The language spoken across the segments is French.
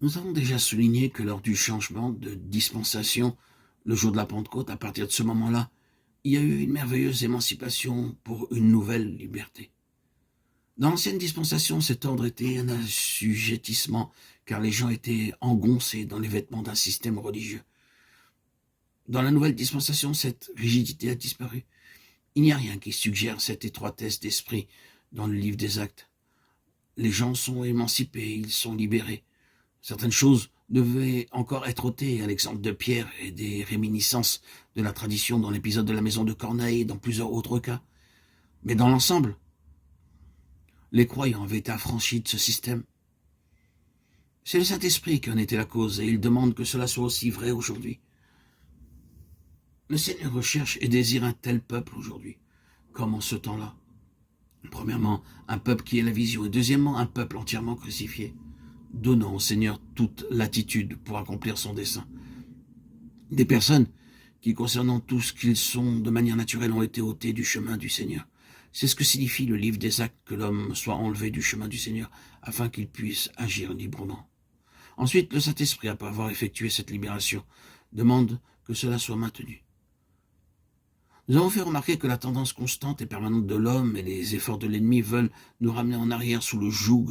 Nous avons déjà souligné que lors du changement de dispensation, le jour de la Pentecôte, à partir de ce moment-là, il y a eu une merveilleuse émancipation pour une nouvelle liberté. Dans l'ancienne dispensation, cet ordre était un assujettissement, car les gens étaient engoncés dans les vêtements d'un système religieux. Dans la nouvelle dispensation, cette rigidité a disparu. Il n'y a rien qui suggère cette étroitesse d'esprit dans le livre des Actes. Les gens sont émancipés, ils sont libérés. Certaines choses devaient encore être ôtées, à l'exemple de Pierre et des réminiscences de la tradition dans l'épisode de la maison de Corneille et dans plusieurs autres cas. Mais dans l'ensemble, les croyants avaient été affranchis de ce système. C'est le Saint-Esprit qui en était la cause, et il demande que cela soit aussi vrai aujourd'hui. Le Seigneur recherche et désire un tel peuple aujourd'hui, comme en ce temps-là. Premièrement, un peuple qui ait la vision, et deuxièmement, un peuple entièrement crucifié, donnant au Seigneur toute latitude pour accomplir son dessein. Des personnes qui, concernant tout ce qu'ils sont de manière naturelle, ont été ôtées du chemin du Seigneur. C'est ce que signifie le livre des Actes, que l'homme soit enlevé du chemin du Seigneur, afin qu'il puisse agir librement. Ensuite, le Saint-Esprit, après avoir effectué cette libération, demande que cela soit maintenu. Nous avons fait remarquer que la tendance constante et permanente de l'homme et les efforts de l'ennemi veulent nous ramener en arrière sous le joug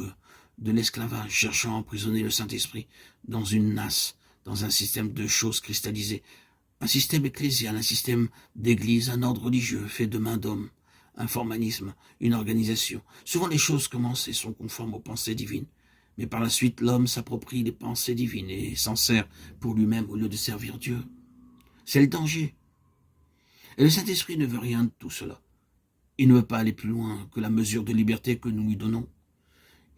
de l'esclavage, cherchant à emprisonner le Saint-Esprit dans une nasse, dans un système de choses cristallisées, un système ecclésial, un système d'église, un ordre religieux fait de main d'homme, un formalisme, une organisation. Souvent les choses commencent et sont conformes aux pensées divines, mais par la suite l'homme s'approprie les pensées divines et s'en sert pour lui-même au lieu de servir Dieu. C'est le danger. Et le Saint-Esprit ne veut rien de tout cela. Il ne veut pas aller plus loin que la mesure de liberté que nous lui donnons.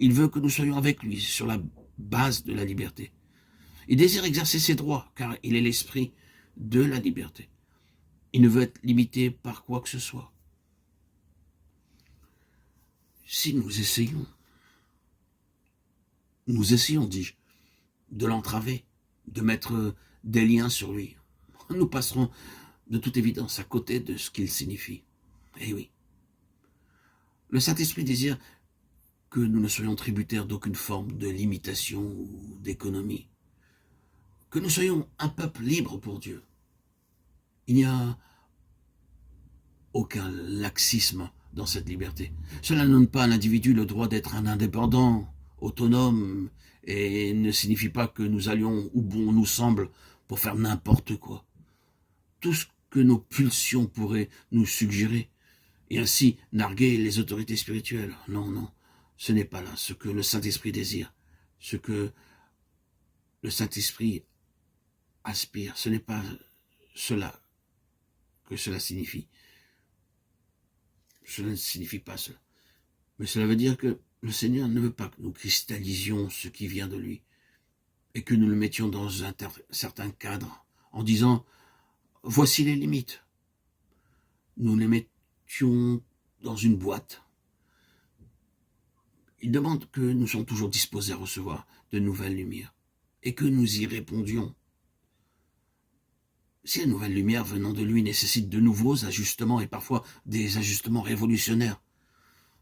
Il veut que nous soyons avec lui sur la base de la liberté. Il désire exercer ses droits, car il est l'esprit de la liberté. Il ne veut être limité par quoi que ce soit. Si nous essayons, dis-je, de l'entraver, de mettre des liens sur lui, nous passerons de toute évidence à côté de ce qu'il signifie. Eh oui. Le Saint-Esprit désire que nous ne soyons tributaires d'aucune forme de limitation ou d'économie, que nous soyons un peuple libre pour Dieu. Il n'y a aucun laxisme dans cette liberté. Cela ne donne pas à l'individu le droit d'être un indépendant, autonome, et ne signifie pas que nous allions où bon nous semble pour faire n'importe quoi. Tout ce que nos pulsions pourraient nous suggérer, et ainsi narguer les autorités spirituelles. Non, non, ce n'est pas là ce que le Saint-Esprit désire, ce que le Saint-Esprit aspire. Ce n'est pas cela que cela signifie. Cela ne signifie pas cela. Mais cela veut dire que le Seigneur ne veut pas que nous cristallisions ce qui vient de lui et que nous le mettions dans un certain cadre en disant « voici les limites ». Nous les mettions dans une boîte. Il demande que nous soyons toujours disposés à recevoir de nouvelles lumières et que nous y répondions. Si la nouvelle lumière venant de lui nécessite de nouveaux ajustements et parfois des ajustements révolutionnaires,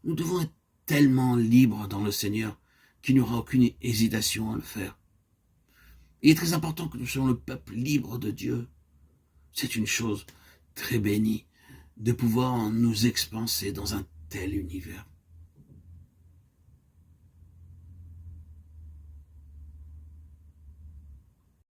nous devons être tellement libres dans le Seigneur qu'il n'y aura aucune hésitation à le faire. Il est très important que nous soyons le peuple libre de Dieu. C'est une chose très bénie de pouvoir nous expanser dans un tel univers.